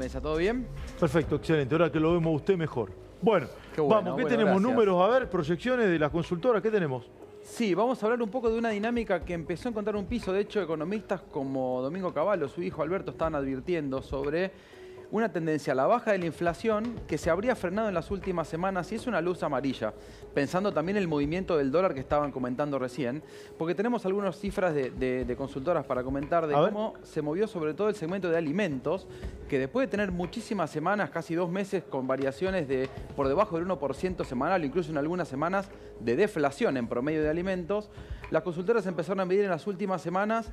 mesa, ¿todo bien? Perfecto, excelente. Ahora que lo vemos a usted mejor. Bueno, Qué bueno, vamos, ¿qué bueno, tenemos? gracias. Números, a ver, proyecciones de las consultoras, ¿qué tenemos? Sí, vamos a hablar un poco de una dinámica que empezó a encontrar un piso. De hecho, economistas como Domingo Cavallo, su hijo Alberto, estaban advirtiendo sobre una tendencia a la baja de la inflación que se habría frenado en las últimas semanas y es una luz amarilla, pensando también en el movimiento del dólar que estaban comentando recién, porque tenemos algunas cifras de consultoras para comentar de cómo se movió sobre todo el segmento de alimentos, que después de tener muchísimas semanas, casi 2 meses, con variaciones de por debajo del 1% semanal, incluso en algunas semanas de deflación en promedio de alimentos, las consultoras empezaron a medir en las últimas semanas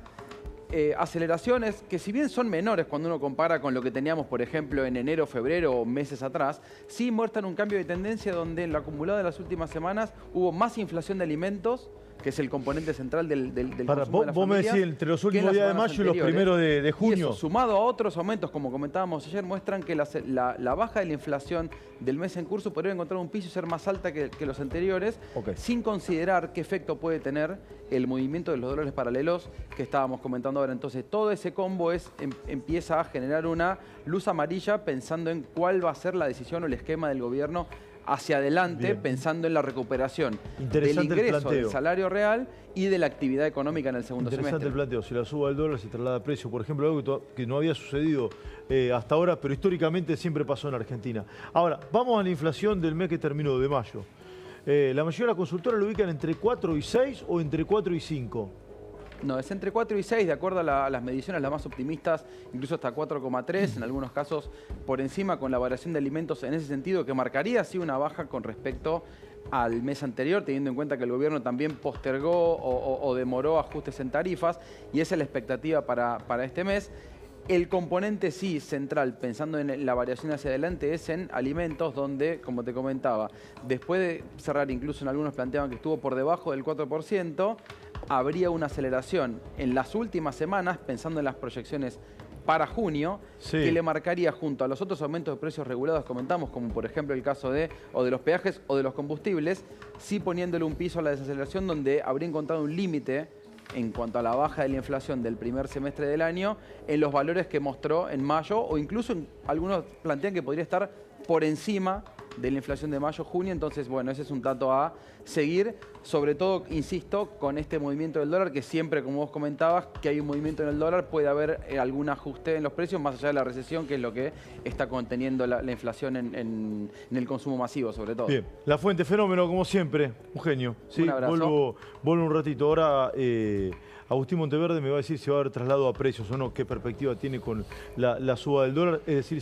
aceleraciones que, si bien son menores cuando uno compara con lo que teníamos, por ejemplo, en enero, febrero o meses atrás, sí muestran un cambio de tendencia donde en lo acumulado de las últimas semanas hubo más inflación de alimentos, que es el componente central del consumo de las vos me familias, decís entre los que en últimos las días de semanas mayo y los anteriores. primeros de Y junio. eso, sumado a otros aumentos, como comentábamos ayer, muestran que la baja de la inflación del mes en curso podría encontrar un piso y ser más alta que los anteriores, sin considerar qué efecto puede tener el movimiento de los dólares paralelos que estábamos comentando ahora. Entonces, todo ese combo empieza a generar una luz amarilla pensando en cuál va a ser la decisión o el esquema del gobierno hacia adelante, pensando en la recuperación del ingreso del salario real y de la actividad económica en el segundo semestre. Interesante el planteo. Si la suba del dólar se traslada a precio, por ejemplo, algo que no había sucedido hasta ahora, pero históricamente siempre pasó en Argentina. Ahora, vamos a la inflación del mes que terminó, de mayo. La mayoría de las consultoras lo ubican entre 4 y 6 o entre 4 y 5. No, es entre 4 y 6, de acuerdo a las mediciones, las más optimistas, incluso hasta 4,3, en algunos casos por encima, con la variación de alimentos en ese sentido, que marcaría así una baja con respecto al mes anterior, teniendo en cuenta que el gobierno también postergó o demoró ajustes en tarifas, y esa es la expectativa para este mes. El componente sí central, pensando en la variación hacia adelante, es en alimentos, donde, como te comentaba, después de cerrar, incluso en algunos planteaban que estuvo por debajo del 4%, habría una aceleración en las últimas semanas, pensando en las proyecciones para junio, que le marcaría junto a los otros aumentos de precios regulados que comentamos, como por ejemplo el caso de los peajes o de los combustibles, sí poniéndole un piso a la desaceleración, donde habría encontrado un límite en cuanto a la baja de la inflación del primer semestre del año en los valores que mostró en mayo, o incluso algunos plantean que podría estar por encima de la inflación de mayo-junio. Entonces, bueno, ese es un dato a seguir, sobre todo, insisto, con este movimiento del dólar, que siempre, como vos comentabas, que hay un movimiento en el dólar, puede haber algún ajuste en los precios, más allá de la recesión, que es lo que está conteniendo la inflación en el consumo masivo, sobre todo. Bien, La Fuente, fenómeno, como siempre, un genio. Sí, un abrazo. Vuelvo un ratito. Ahora, Agustín Monteverde me va a decir si va a haber traslado a precios o no, qué perspectiva tiene con la suba del dólar, es decir,